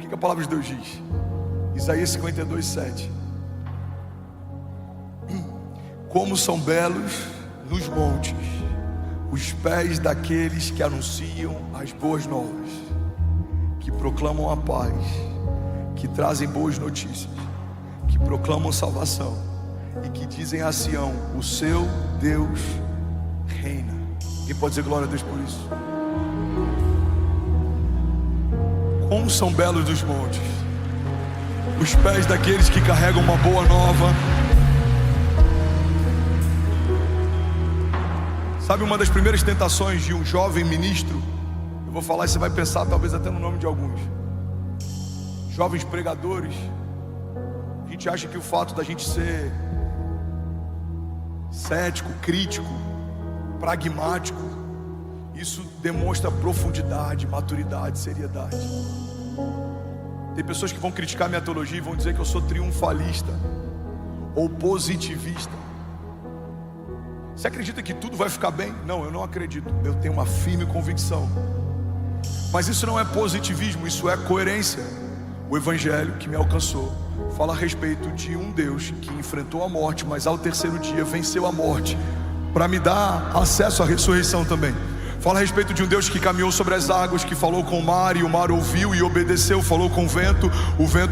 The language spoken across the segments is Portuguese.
que a palavra de Deus diz? Isaías 52:7. Como são belos nos montes os pés daqueles que anunciam as boas novas, que proclamam a paz, que trazem boas notícias, que proclamam salvação e que dizem a Sião: o seu Deus reina. Quem pode dizer glória a Deus por isso? Como são belos os montes os pés daqueles que carregam uma boa nova. Sabe, uma das primeiras tentações de um jovem ministro, eu vou falar e você vai pensar talvez até no nome de alguns jovens pregadores. A gente acha que o fato da gente ser cético, crítico, pragmático, isso demonstra profundidade, maturidade, seriedade. Tem pessoas que vão criticar minha teologia e vão dizer que eu sou triunfalista ou positivista. Você acredita que tudo vai ficar bem? Não, eu não acredito. Eu tenho uma firme convicção. Mas isso não é positivismo, isso é coerência. O evangelho que me alcançou fala a respeito de um Deus que enfrentou a morte, mas ao terceiro dia venceu a morte para me dar acesso à ressurreição também. Fala a respeito de um Deus que caminhou sobre as águas, que falou com o mar ouviu e obedeceu. Falou com o vento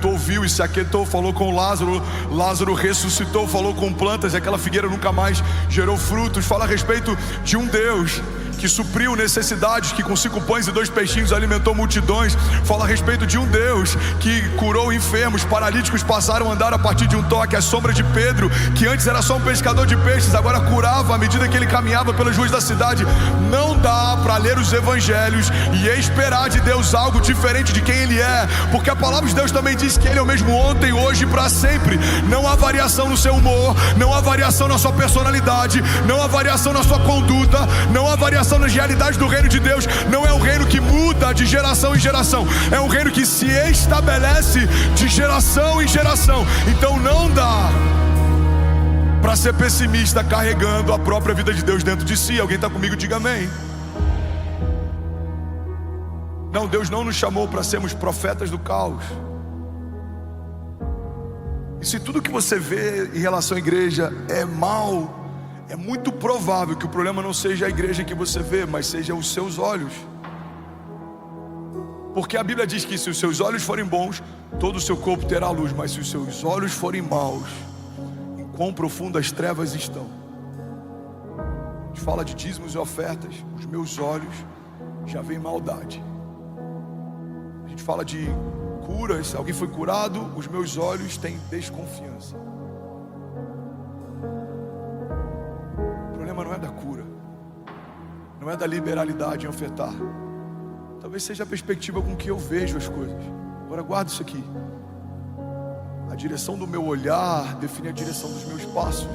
ouviu e se aquietou. Falou com Lázaro, Lázaro ressuscitou. Falou com plantas e aquela figueira nunca mais gerou frutos. Fala a respeito de um Deus que supriu necessidades, que com 5 pães e 2 peixinhos alimentou multidões. Fala a respeito de um Deus que curou enfermos, paralíticos passaram a andar a partir de um toque. A sombra de Pedro, que antes era só um pescador de peixes, agora curava à medida que ele caminhava pelas ruas da cidade. Não dá para ler os evangelhos e esperar de Deus algo diferente de quem Ele é, porque a palavra de Deus também diz que Ele é o mesmo ontem, hoje e para sempre. Não há variação no seu humor, não há variação na sua personalidade, não há variação na sua conduta, não há variação nas realidades do reino de Deus. Não é um reino que muda de geração em geração, é um reino que se estabelece de geração em geração. Então não dá para ser pessimista carregando a própria vida de Deus dentro de si. Alguém está comigo? Diga amém. Não, Deus não nos chamou para sermos profetas do caos. E se tudo que você vê em relação à igreja é mal, é muito provável que o problema não seja a igreja que você vê, mas seja os seus olhos. Porque a Bíblia diz que se os seus olhos forem bons, todo o seu corpo terá luz. Mas se os seus olhos forem maus, em quão profundas trevas estão. A gente fala de dízimos e ofertas, os meus olhos já veem maldade. A gente fala de curas, alguém foi curado, os meus olhos têm desconfiança. Não é da cura, não é da liberalidade em ofertar. Talvez seja a perspectiva com que eu vejo as coisas. Agora guarda isso aqui. A direção do meu olhar define a direção dos meus passos.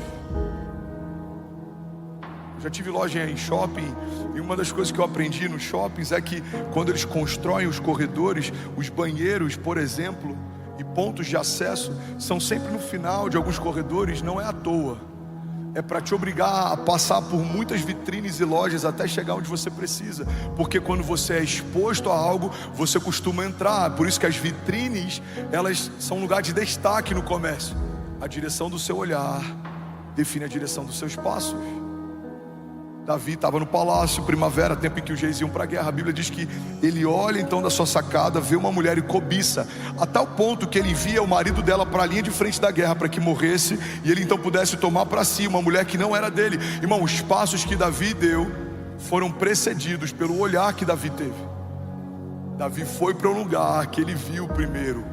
Eu já tive loja em shopping e uma das coisas que eu aprendi nos shoppings é que quando eles constroem os corredores, os banheiros, por exemplo, e pontos de acesso são sempre no final de alguns corredores. Não é à toa. É para te obrigar a passar por muitas vitrines e lojas até chegar onde você precisa. Porque quando você é exposto a algo, você costuma entrar. Por isso que as vitrines, elas são um lugar de destaque no comércio. A direção do seu olhar define a direção dos seus passos. Davi estava no palácio, primavera, tempo em que os reis iam para a guerra. A Bíblia diz que ele olha então da sua sacada, vê uma mulher e cobiça, a tal ponto que ele envia o marido dela para a linha de frente da guerra para que morresse, e ele então pudesse tomar para si uma mulher que não era dele. Irmão, os passos que Davi deu foram precedidos pelo olhar que Davi teve. Davi foi para um lugar que ele viu primeiro.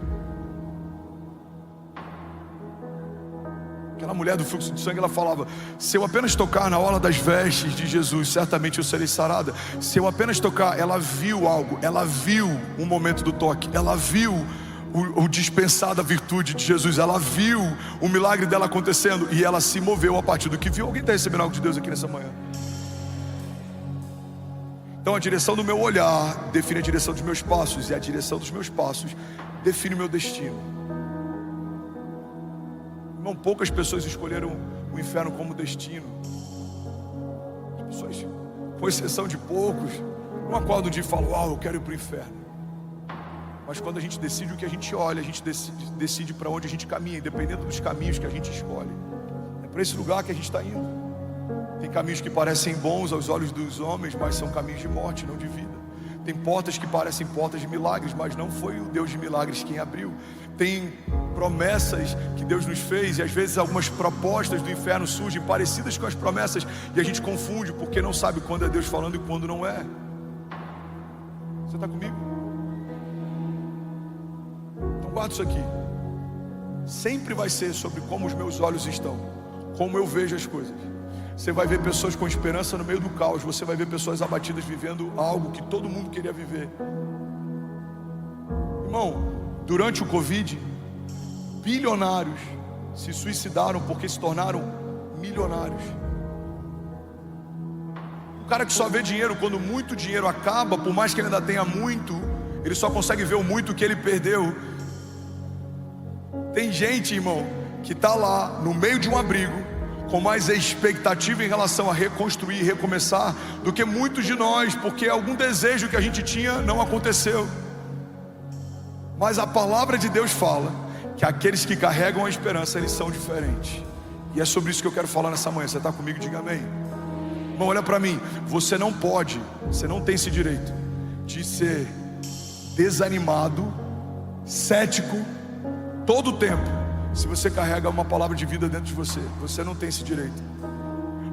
Aquela mulher do fluxo de sangue, ela falava: se eu apenas tocar na orla das vestes de Jesus, certamente eu serei sarada. Se eu apenas tocar, ela viu algo, ela viu um momento do toque, ela viu o dispensar da virtude de Jesus, ela viu o milagre dela acontecendo e ela se moveu a partir do que viu. Alguém está recebendo algo de Deus aqui nessa manhã? Então a direção do meu olhar define a direção dos meus passos, e a direção dos meus passos define o meu destino. Irmão, poucas pessoas escolheram o inferno como destino. As pessoas, com exceção de poucos, não acordam um dia e falam: eu quero ir para o inferno. Mas quando a gente decide o que a gente olha, a gente decide para onde a gente caminha, independente dos caminhos que a gente escolhe. É para esse lugar que a gente está indo. Tem caminhos que parecem bons aos olhos dos homens, mas são caminhos de morte, não de vida. Tem portas que parecem portas de milagres, mas não foi o Deus de milagres quem abriu. Tem promessas que Deus nos fez, e às vezes algumas propostas do inferno surgem parecidas com as promessas, e a gente confunde, porque não sabe quando é Deus falando e quando não é. Você está comigo? Então guarda isso aqui. Sempre vai ser sobre como os meus olhos estão, como eu vejo as coisas. Você vai ver pessoas com esperança no meio do caos. Você vai ver pessoas abatidas vivendo algo que todo mundo queria viver. Irmão, durante o Covid, bilionários se suicidaram porque se tornaram milionários. O cara que só vê dinheiro quando muito dinheiro acaba, por mais que ele ainda tenha muito, ele só consegue ver o muito que ele perdeu. Tem gente, irmão, que está lá no meio de um abrigo, com mais expectativa em relação a reconstruir e recomeçar do que muitos de nós, porque algum desejo que a gente tinha não aconteceu. Mas a palavra de Deus fala que aqueles que carregam a esperança, eles são diferentes. E é sobre isso que eu quero falar nessa manhã. Você está comigo? Diga amém. Irmão, olha para mim. Você não pode, você não tem esse direito de ser desanimado, cético todo o tempo, se você carrega uma palavra de vida dentro de você. Você não tem esse direito.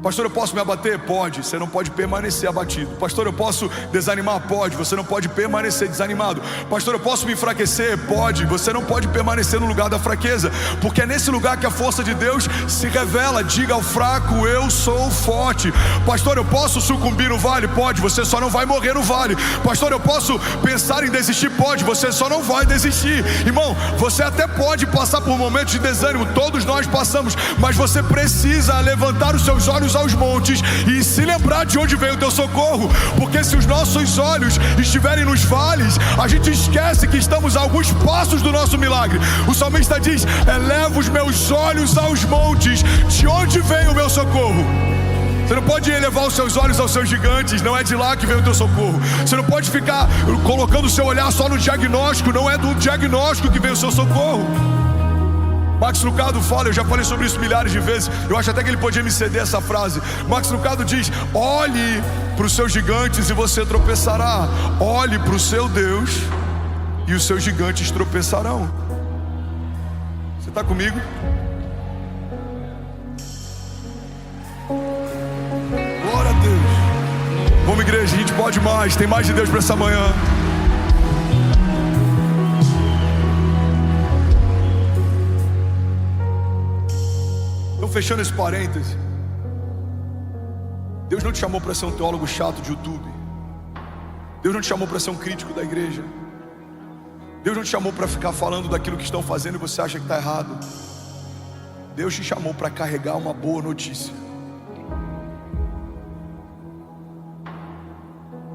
Pastor, eu posso me abater? Pode. Você não pode permanecer abatido. Pastor, eu posso desanimar? Pode. Você não pode permanecer desanimado. Pastor, eu posso me enfraquecer? Pode. Você não pode permanecer no lugar da fraqueza, porque é nesse lugar que a força de Deus se revela. Diga ao fraco: eu sou forte. Pastor, eu posso sucumbir no vale? Pode. Você só não vai morrer no vale. Pastor, eu posso pensar em desistir? Pode. Você só não vai desistir. Irmão, você até pode passar por momentos de desânimo, todos nós passamos, mas você precisa levantar os seus olhos aos montes e se lembrar de onde veio o teu socorro, porque se os nossos olhos estiverem nos vales, a gente esquece que estamos a alguns passos do nosso milagre. O salmista diz: eleva os meus olhos aos montes, de onde vem o meu socorro? Você não pode elevar os seus olhos aos seus gigantes, não é de lá que vem o teu socorro. Você não pode ficar colocando o seu olhar só no diagnóstico, não é do diagnóstico que vem o seu socorro. Max Lucado fala, eu já falei sobre isso milhares de vezes, eu acho até que ele podia me ceder essa frase. Max Lucado diz: olhe para os seus gigantes e você tropeçará. Olhe para o seu Deus e os seus gigantes tropeçarão. Você está comigo? Glória a Deus. Vamos, igreja, a gente pode mais, tem mais de Deus para essa manhã. Fechando esse parêntese, Deus não te chamou para ser um teólogo chato de YouTube. Deus não te chamou para ser um crítico da igreja. Deus não te chamou para ficar falando daquilo que estão fazendo e você acha que está errado. Deus te chamou para carregar uma boa notícia.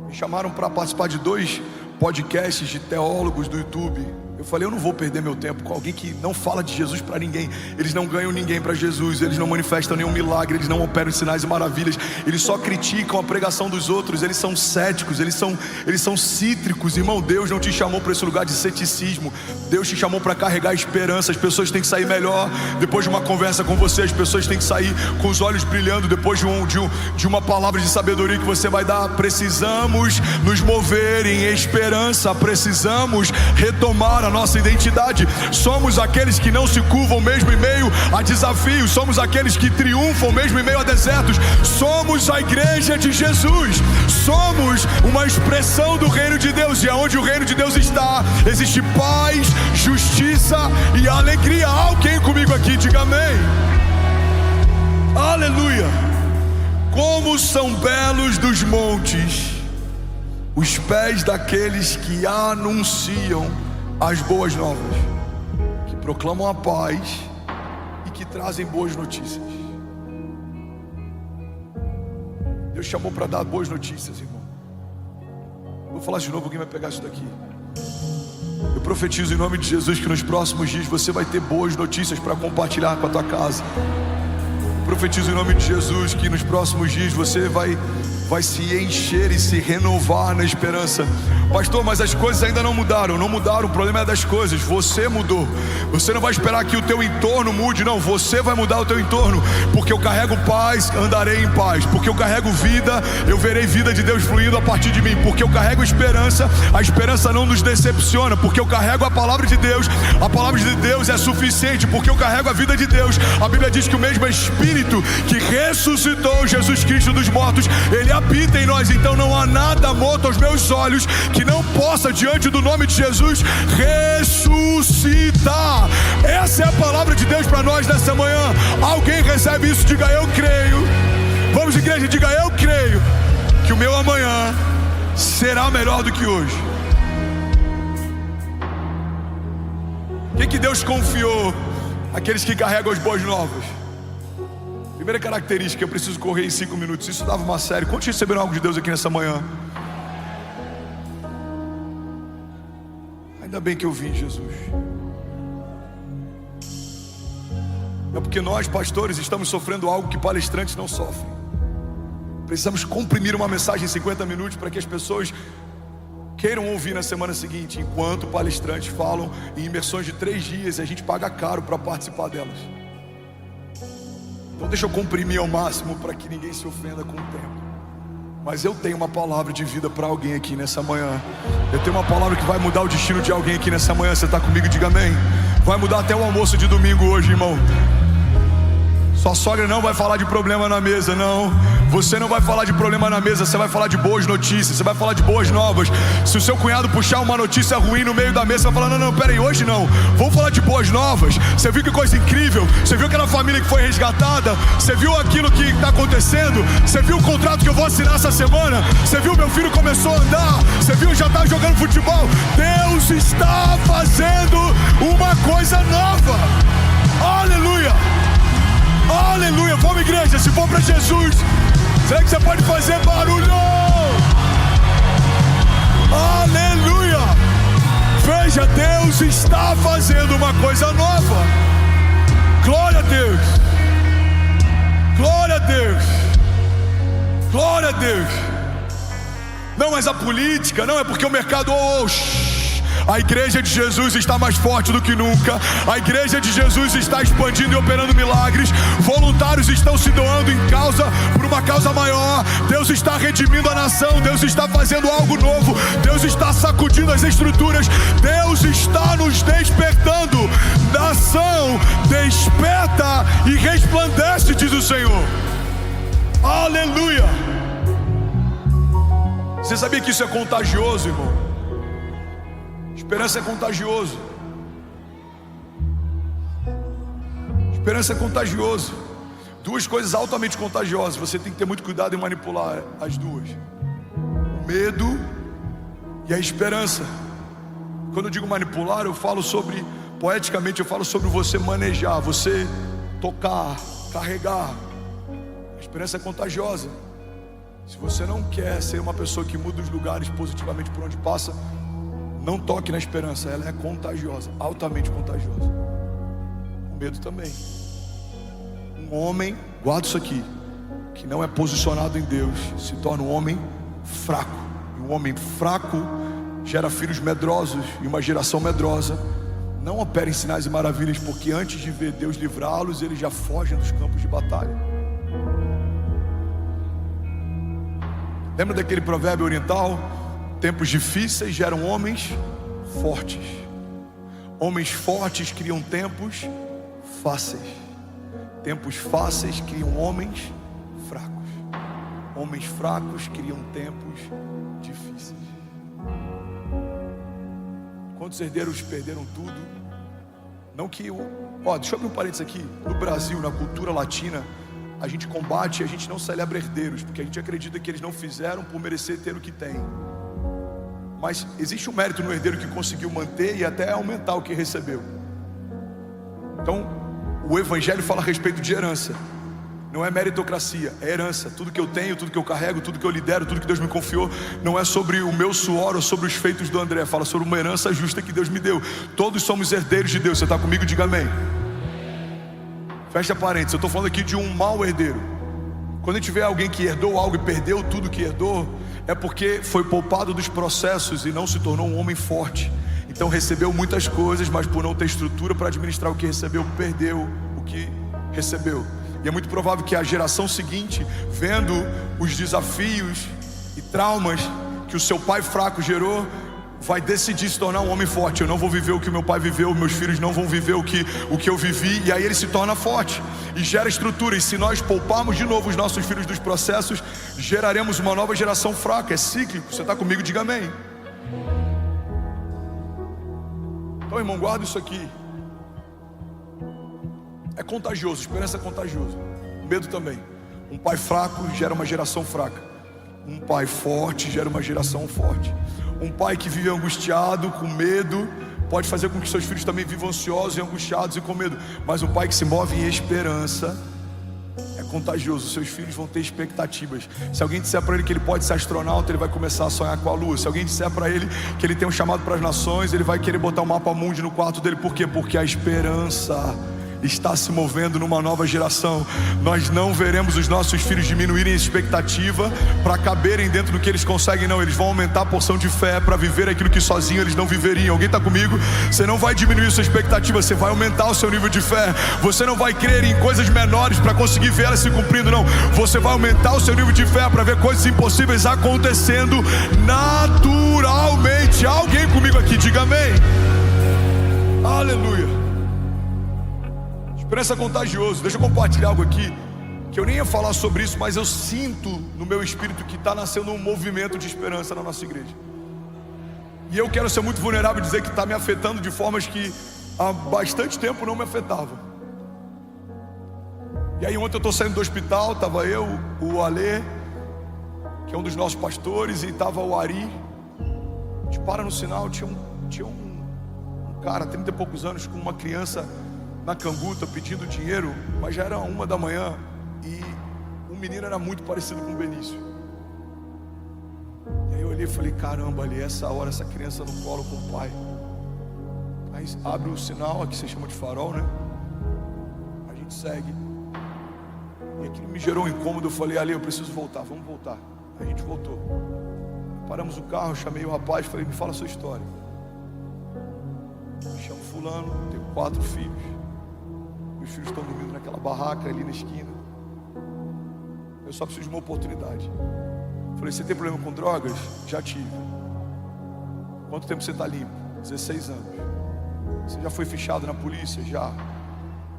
Me chamaram para participar de 2 podcasts de teólogos do YouTube. Eu falei: eu não vou perder meu tempo com alguém que não fala de Jesus para ninguém. Eles não ganham ninguém para Jesus, eles não manifestam nenhum milagre, eles não operam sinais e maravilhas, eles só criticam a pregação dos outros, eles são céticos, eles são cítricos. Irmão, Deus não te chamou para esse lugar de ceticismo. Deus te chamou para carregar esperança. As pessoas têm que sair melhor depois de uma conversa com você. As pessoas têm que sair com os olhos brilhando depois de uma palavra de sabedoria que você vai dar. Precisamos nos mover em esperança, precisamos retomar a nossa identidade. Somos aqueles que não se curvam mesmo em meio a desafios. Somos aqueles que triunfam mesmo em meio a desertos. Somos a igreja de Jesus. Somos uma expressão do reino de Deus. E aonde o reino de Deus está, existe paz, justiça e alegria. Há alguém comigo aqui? Diga amém. Aleluia. Como são belos dos montes os pés daqueles que anunciam as boas novas, que proclamam a paz e que trazem boas notícias. Deus chamou para dar boas notícias, irmão. Vou falar de novo, alguém vai pegar isso daqui. Eu profetizo em nome de Jesus que nos próximos dias você vai ter boas notícias para compartilhar com a tua casa. Eu profetizo em nome de Jesus que nos próximos dias você vai se encher e se renovar na esperança, Pastor, mas as coisas ainda não mudaram. Não mudaram, o problema é das coisas. Você mudou. Você não vai esperar que o teu entorno mude, não. Você vai mudar o teu entorno. Porque eu carrego paz, andarei em paz. Porque eu carrego vida, eu verei vida de Deus fluindo a partir de mim. Porque eu carrego esperança, a esperança não nos decepciona. Porque eu carrego a palavra de Deus, a palavra de Deus é suficiente. Porque eu carrego a vida de Deus. A Bíblia diz que o mesmo Espírito que ressuscitou Jesus Cristo dos mortos, Ele habita em nós. Então não há nada morto aos meus olhos que não possa, diante do nome de Jesus, ressuscitar. Essa é a palavra de Deus para nós nessa manhã. Alguém recebe isso? Diga: eu creio. Vamos, igreja, diga: eu creio que o meu amanhã será melhor do que hoje. O que Deus confiou àqueles que carregam as boas novas? Primeira característica: eu preciso correr em 5 minutos. Isso dava uma série. Quantos receberam algo de Deus aqui nessa manhã? Ainda bem que eu vim, Jesus. É porque nós, pastores, estamos sofrendo algo que palestrantes não sofrem. Precisamos comprimir uma mensagem em 50 minutos para que as pessoas queiram ouvir na semana seguinte, enquanto palestrantes falam em imersões de 3 dias e a gente paga caro para participar delas. Então deixa eu comprimir ao máximo para que ninguém se ofenda com o tempo. Mas eu tenho uma palavra de vida para alguém aqui nessa manhã. Eu tenho uma palavra que vai mudar o destino de alguém aqui nessa manhã. Você está comigo? Diga amém. Vai mudar até o almoço de domingo hoje, irmão. Sua sogra não vai falar de problema na mesa, não. Você não vai falar de problema na mesa. Você vai falar de boas notícias. Você vai falar de boas novas. Se o seu cunhado puxar uma notícia ruim no meio da mesa, você vai falar: não, peraí, hoje não. Vamos falar de boas novas. Você viu que coisa incrível? Você viu aquela família que foi resgatada? Você viu aquilo que está acontecendo? Você viu o contrato que eu vou assinar essa semana? Você viu meu filho começou a andar? Você viu, já está jogando futebol? Deus está fazendo uma coisa nova. Aleluia. Aleluia, vamos, igreja, se for para Jesus, será que você pode fazer barulho? Aleluia. Veja, Deus está fazendo uma coisa nova. Glória a Deus. Glória a Deus. Glória a Deus. Não, mas a política, não, é porque o mercado... A igreja de Jesus está mais forte do que nunca. A igreja de Jesus está expandindo e operando milagres. Voluntários estão se doando por uma causa maior. Deus está redimindo a nação. Deus está fazendo algo novo. Deus está sacudindo as estruturas. Deus está nos despertando. Nação, desperta e resplandece, diz o Senhor. Aleluia. Você sabia que isso é contagioso, irmão? Esperança é contagioso. Esperança é contagioso. 2 coisas altamente contagiosas. Você tem que ter muito cuidado em manipular as duas: o medo e a esperança. Quando eu digo manipular, eu falo sobre, poeticamente, eu falo sobre você manejar, você tocar, carregar. A esperança é contagiosa. Se você não quer ser uma pessoa que muda os lugares positivamente por onde passa, não toque na esperança. Ela é contagiosa, altamente contagiosa. O medo também. Um homem, guarda isso aqui, que não é posicionado em Deus, se torna um homem fraco. E um homem fraco gera filhos medrosos. E uma geração medrosa não opera em sinais e maravilhas, porque antes de ver Deus livrá-los, eles já fogem dos campos de batalha. Lembra daquele provérbio oriental? Tempos difíceis geram homens fortes. Homens fortes criam tempos fáceis. Tempos fáceis criam homens fracos. Homens fracos criam tempos difíceis. Quantos herdeiros perderam tudo? Não que deixa eu abrir um parênteses aqui. No Brasil, na cultura latina, a gente combate e a gente não celebra herdeiros, porque a gente acredita que eles não fizeram por merecer ter o que tem. Mas existe um mérito no herdeiro que conseguiu manter e até aumentar o que recebeu. Então, o Evangelho fala a respeito de herança. Não é meritocracia, é herança. Tudo que eu tenho, tudo que eu carrego, tudo que eu lidero, tudo que Deus me confiou, não é sobre o meu suor ou sobre os feitos do André. Fala sobre uma herança justa que Deus me deu. Todos somos herdeiros de Deus. Você está comigo? Diga amém. Fecha parênteses, eu estou falando aqui de um mau herdeiro. Quando a gente vê alguém que herdou algo e perdeu tudo que herdou, é porque foi poupado dos processos e não se tornou um homem forte. Então recebeu muitas coisas, mas por não ter estrutura para administrar o que recebeu, perdeu o que recebeu. E é muito provável que a geração seguinte, vendo os desafios e traumas que o seu pai fraco gerou, vai decidir se tornar um homem forte. Eu não vou viver o que meu pai viveu, meus filhos não vão viver o que eu vivi. E aí ele se torna forte e gera estrutura. E se nós pouparmos de novo os nossos filhos dos processos, geraremos uma nova geração fraca. É cíclico. Você está comigo? Diga amém. Então, irmão, guarda isso aqui. É contagioso, esperança é contagioso. Medo também. Um pai fraco gera uma geração fraca. Um pai forte gera uma geração forte. Um pai que vive angustiado, com medo, pode fazer com que seus filhos também vivam ansiosos e angustiados e com medo. Mas um pai que se move em esperança é contagioso. Seus filhos vão ter expectativas. Se alguém disser para ele que ele pode ser astronauta, ele vai começar a sonhar com a lua. Se alguém disser para ele que ele tem um chamado para as nações, ele vai querer botar um mapa mundi no quarto dele. Por quê? Porque a esperança está se movendo numa nova geração. Nós não veremos os nossos filhos diminuírem a expectativa para caberem dentro do que eles conseguem, não. Eles vão aumentar a porção de fé para viver aquilo que sozinho eles não viveriam. Alguém está comigo? Você não vai diminuir sua expectativa, você vai aumentar o seu nível de fé. Você não vai crer em coisas menores para conseguir ver elas se cumprindo, não. Você vai aumentar o seu nível de fé para ver coisas impossíveis acontecendo naturalmente. Alguém comigo aqui, diga amém. Aleluia. Esperança é contagioso. Deixa eu compartilhar algo aqui, que eu nem ia falar sobre isso, mas eu sinto no meu espírito que está nascendo um movimento de esperança na nossa igreja. E eu quero ser muito vulnerável e dizer que está me afetando de formas que há bastante tempo não me afetavam. E aí ontem eu estou saindo do hospital, estava eu, o Alê, que é um dos nossos pastores, e estava o Ari. A gente para no sinal, tinha um cara, 30 e poucos anos, com uma criança na canguta pedindo dinheiro, mas já era 1 da manhã e o menino era muito parecido com o Benício. E aí eu olhei e falei, caramba, ali essa hora, essa criança no colo com o pai. Aí abre o sinal, aqui você chama de farol, né? A gente segue. E aquilo me gerou um incômodo. Eu falei, Ali, eu preciso voltar, vamos voltar. Aí a gente voltou. Paramos o carro, chamei o rapaz, falei, me fala a sua história. Me chamo fulano, tenho 4 filhos. Meus filhos estão dormindo naquela barraca ali na esquina. Eu só preciso de uma oportunidade. Falei, você tem problema com drogas? Já tive. Quanto tempo você está limpo? 16 anos. Você já foi fichado na polícia? Já.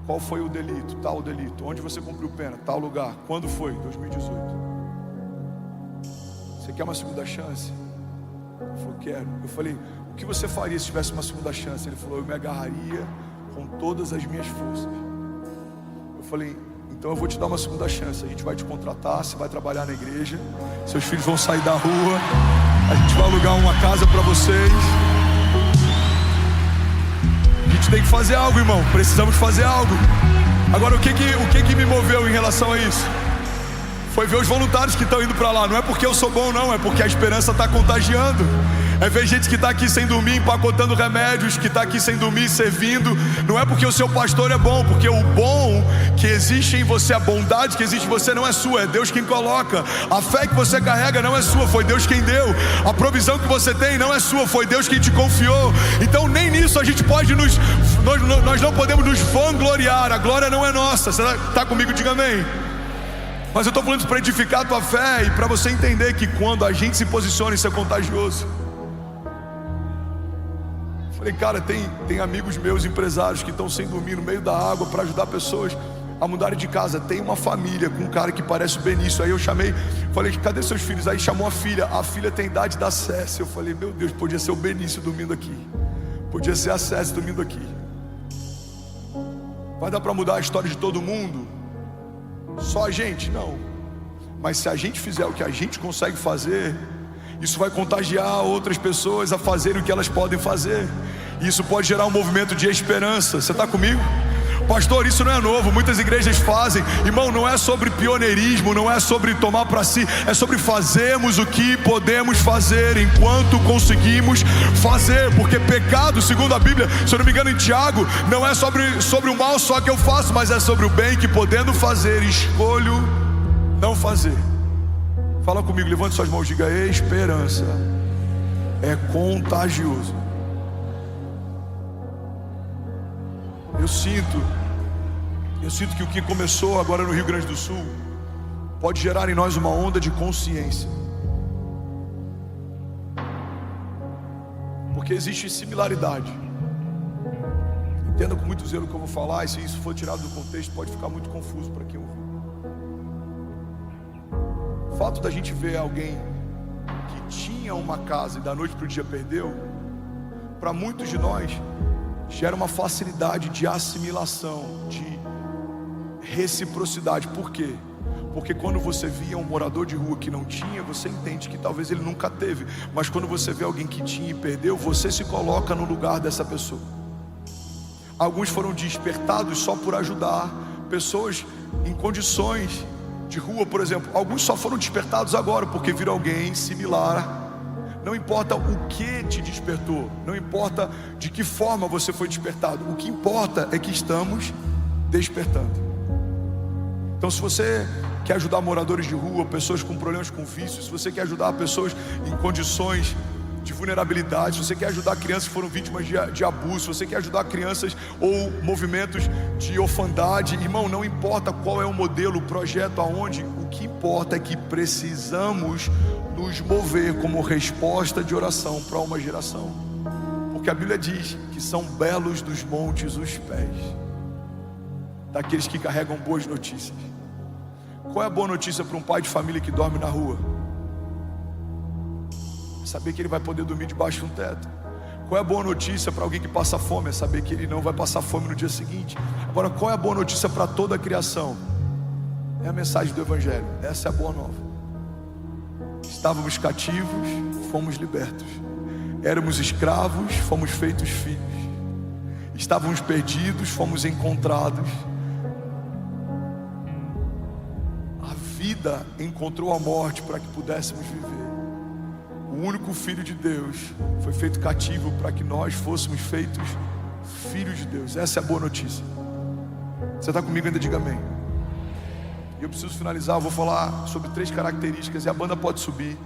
Qual foi o delito? Tal delito. Onde você cumpriu pena? Tal lugar. Quando foi? 2018. Você quer uma segunda chance? Ele falou, quero. Eu falei, o que você faria se tivesse uma segunda chance? Ele falou, eu me agarraria com todas as minhas forças. Eu falei, então eu vou te dar uma segunda chance. A gente vai te contratar, você vai trabalhar na igreja, seus filhos vão sair da rua, a gente vai alugar uma casa para vocês. A gente tem que fazer algo, irmão. Precisamos fazer algo. Agora, o que me moveu em relação a isso? Foi ver os voluntários que estão indo para lá. Não é porque eu sou bom, não, é porque a esperança está contagiando. É ver gente que está aqui sem dormir, empacotando remédios, que está aqui sem dormir, servindo. Não é porque o seu pastor é bom, porque o bom que existe em você, a bondade que existe em você não é sua, é Deus quem coloca. A fé que você carrega não é sua, foi Deus quem deu. A provisão que você tem não é sua, foi Deus quem te confiou. Então nem nisso a gente pode nós não podemos nos vangloriar. A glória não é nossa. Você está comigo? Diga amém. Mas eu estou falando isso para edificar a tua fé e para você entender que quando a gente se posiciona, isso é contagioso. Falei, cara, tem amigos meus, empresários, que estão sem dormir no meio da água para ajudar pessoas a mudarem de casa. Tem uma família com um cara que parece o Benício. Aí eu chamei, falei, cadê seus filhos? Aí chamou a filha tem idade da Cécia. Eu falei, meu Deus, podia ser o Benício dormindo aqui, podia ser a Cécia dormindo aqui. Vai dar para mudar a história de todo mundo? Só a gente? Não. Mas se a gente fizer o que a gente consegue fazer, isso vai contagiar outras pessoas a fazerem o que elas podem fazer. Isso pode gerar um movimento de esperança. Você está comigo? Pastor, isso não é novo, muitas igrejas fazem. Irmão, não é sobre pioneirismo, não é sobre tomar para si, é sobre fazermos o que podemos fazer enquanto conseguimos fazer. Porque pecado, segundo a Bíblia, se eu não me engano em Tiago, não é sobre o mal só que eu faço, mas é sobre o bem que podendo fazer, escolho não fazer. Fala comigo, levante suas mãos, diga: esperança é contagioso. Eu sinto que o que começou agora no Rio Grande do Sul pode gerar em nós uma onda de consciência, porque existe similaridade. Entenda com muito zelo o que eu vou falar, e se isso for tirado do contexto pode ficar muito confuso para quem ouvir. O fato da gente ver alguém que tinha uma casa e da noite para o dia perdeu, para muitos de nós gera uma facilidade de assimilação, de reciprocidade. Por quê? Porque quando você via um morador de rua que não tinha, você entende que talvez ele nunca teve. Mas quando você vê alguém que tinha e perdeu, você se coloca no lugar dessa pessoa. Alguns foram despertados só por ajudar pessoas em condições de rua, por exemplo. Alguns só foram despertados agora porque viram alguém similar. Não importa o que te despertou, não importa de que forma você foi despertado, o que importa é que estamos despertando. Então, se você quer ajudar moradores de rua, pessoas com problemas com vícios, se você quer ajudar pessoas em condições de vulnerabilidade, se você quer ajudar crianças que foram vítimas de abuso, se você quer ajudar crianças ou movimentos de orfandade, irmão, não importa qual é o modelo, o projeto, aonde, o que importa é que precisamos nos mover como resposta de oração para uma geração, porque a Bíblia diz que são belos dos montes os pés daqueles que carregam boas notícias. Qual é a boa notícia para um pai de família que dorme na rua? Saber que ele vai poder dormir debaixo de um teto. Qual é a boa notícia para alguém que passa fome? É saber que ele não vai passar fome no dia seguinte. Agora, qual é a boa notícia para toda a criação? É a mensagem do Evangelho. Essa é a boa nova. Estávamos cativos, fomos libertos. Éramos escravos, fomos feitos filhos. Estávamos perdidos, fomos encontrados. A vida encontrou a morte para que pudéssemos viver. O único Filho de Deus foi feito cativo para que nós fôssemos feitos filhos de Deus. Essa é a boa notícia. Você está comigo ainda? Diga amém. E eu preciso finalizar, eu vou falar sobre 3 características, e a banda pode subir,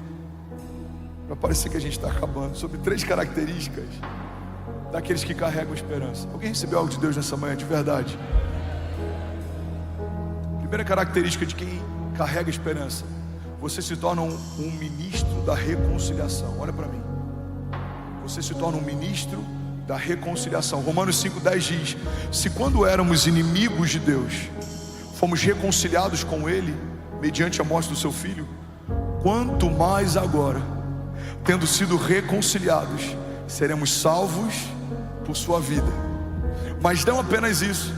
para parecer que a gente está acabando, sobre 3 características daqueles que carregam esperança. Alguém recebeu algo de Deus nessa manhã, de verdade? Primeira característica de quem carrega esperança: você se torna um ministro da reconciliação. Olha para mim. Você se torna um ministro da reconciliação. Romanos 5,10 diz: se quando éramos inimigos de Deus, fomos reconciliados com Ele mediante a morte do seu Filho, quanto mais agora, tendo sido reconciliados, seremos salvos por sua vida. Mas não apenas isso,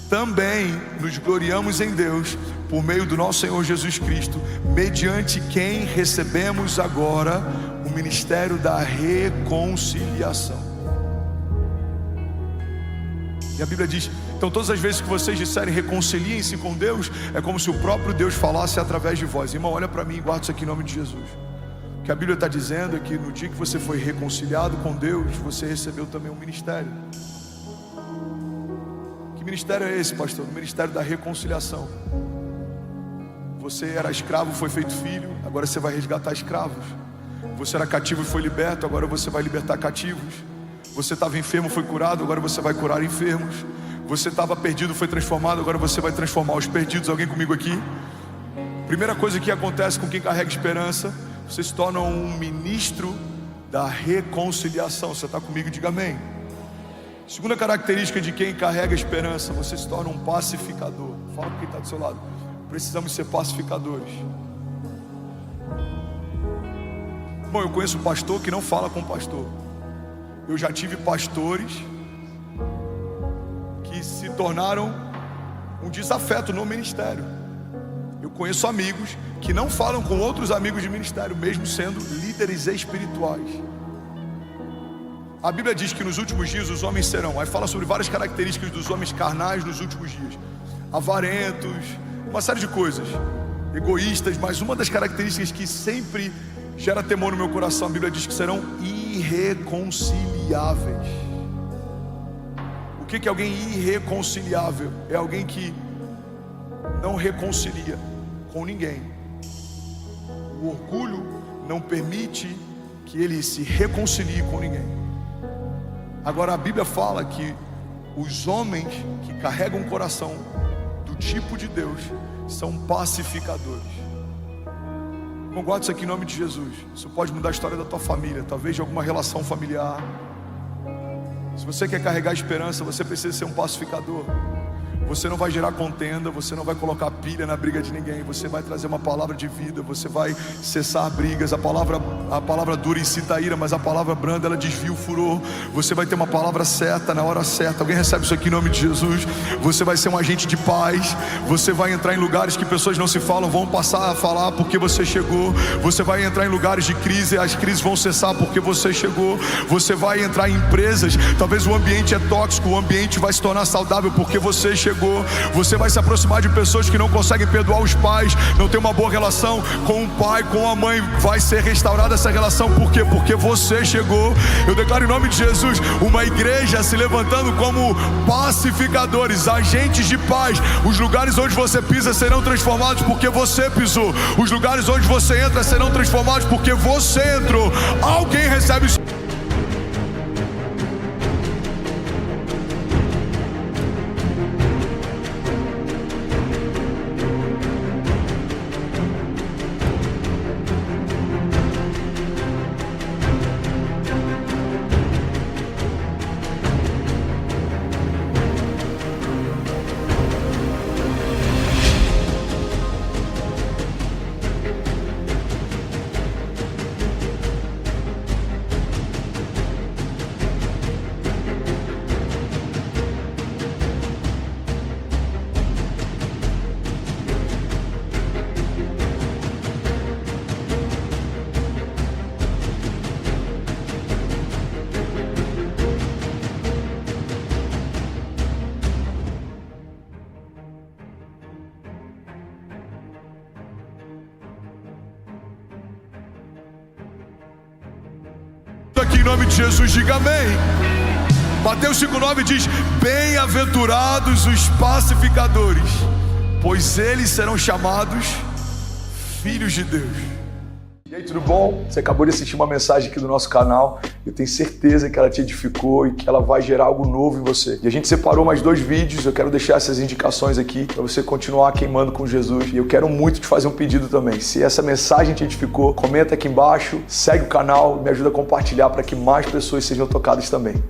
também nos gloriamos em Deus por meio do nosso Senhor Jesus Cristo, mediante quem recebemos agora o ministério da reconciliação. E a Bíblia diz: então todas as vezes que vocês disserem reconciliem-se com Deus, é como se o próprio Deus falasse através de vós. Irmão, olha para mim e guarda isso aqui em nome de Jesus. O que a Bíblia está dizendo é que no dia que você foi reconciliado com Deus, você recebeu também um ministério. Que ministério é esse, pastor? O ministério da reconciliação. Você era escravo, foi feito filho, agora você vai resgatar escravos. Você era cativo e foi liberto, agora você vai libertar cativos. Você estava enfermo, foi curado, agora você vai curar enfermos. Você estava perdido, foi transformado, agora você vai transformar os perdidos. Alguém comigo aqui? Primeira coisa que acontece com quem carrega esperança: você se torna um ministro da reconciliação. Você está comigo? Diga amém. Segunda característica de quem carrega esperança: você se torna um pacificador. Fala com quem está do seu lado. Precisamos ser pacificadores. Bom, eu conheço pastor que não fala com pastor. Eu já tive pastores que se tornaram um desafeto no ministério. Eu conheço amigos que não falam com outros amigos de ministério, mesmo sendo líderes espirituais. A Bíblia diz que nos últimos dias os homens serão, aí fala sobre várias características dos homens carnais nos últimos dias: avarentos, uma série de coisas, egoístas, mas uma das características que sempre gera temor no meu coração, a Bíblia diz que serão irreconciliáveis. O que é alguém irreconciliável? É alguém que não reconcilia com ninguém. O orgulho não permite que ele se reconcilie com ninguém. Agora a Bíblia fala que os homens que carregam o coração do tipo de Deus são pacificadores. Eu guardo isso aqui em nome de Jesus. Isso pode mudar a história da tua família, talvez de alguma relação familiar. Se você quer carregar esperança, você precisa ser um pacificador. Você não vai gerar contenda, você não vai colocar pilha na briga de ninguém. Você vai trazer uma palavra de vida, você vai cessar brigas. A palavra dura incita a ira, mas a palavra branda, ela desvia o furor. Você vai ter uma palavra certa na hora certa. Alguém recebe isso aqui em nome de Jesus? Você vai ser um agente de paz. Você vai entrar em lugares que pessoas não se falam, vão passar a falar porque você chegou. Você vai entrar em lugares de crise, as crises vão cessar porque você chegou. Você vai entrar em empresas, talvez o ambiente é tóxico, o ambiente vai se tornar saudável porque você chegou. Você vai se aproximar de pessoas que não conseguem perdoar os pais, não tem uma boa relação com o pai, com a mãe. Vai ser restaurada essa relação. Por quê? Porque você chegou. Eu declaro em nome de Jesus uma igreja se levantando como pacificadores, agentes de paz. Os lugares onde você pisa serão transformados porque você pisou. Os lugares onde você entra serão transformados porque você entrou. Alguém recebe isso? Aqui em nome de Jesus, diga amém. Mateus 5,9 diz: bem-aventurados os pacificadores, pois eles serão chamados filhos de Deus. E aí, tudo bom? Você acabou de assistir uma mensagem aqui do nosso canal. Eu tenho certeza que ela te edificou e que ela vai gerar algo novo em você. E a gente separou mais 2 vídeos. Eu quero deixar essas indicações aqui para você continuar queimando com Jesus. E eu quero muito te fazer um pedido também. Se essa mensagem te edificou, comenta aqui embaixo, segue o canal, me ajuda a compartilhar para que mais pessoas sejam tocadas também.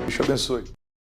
Deus te abençoe.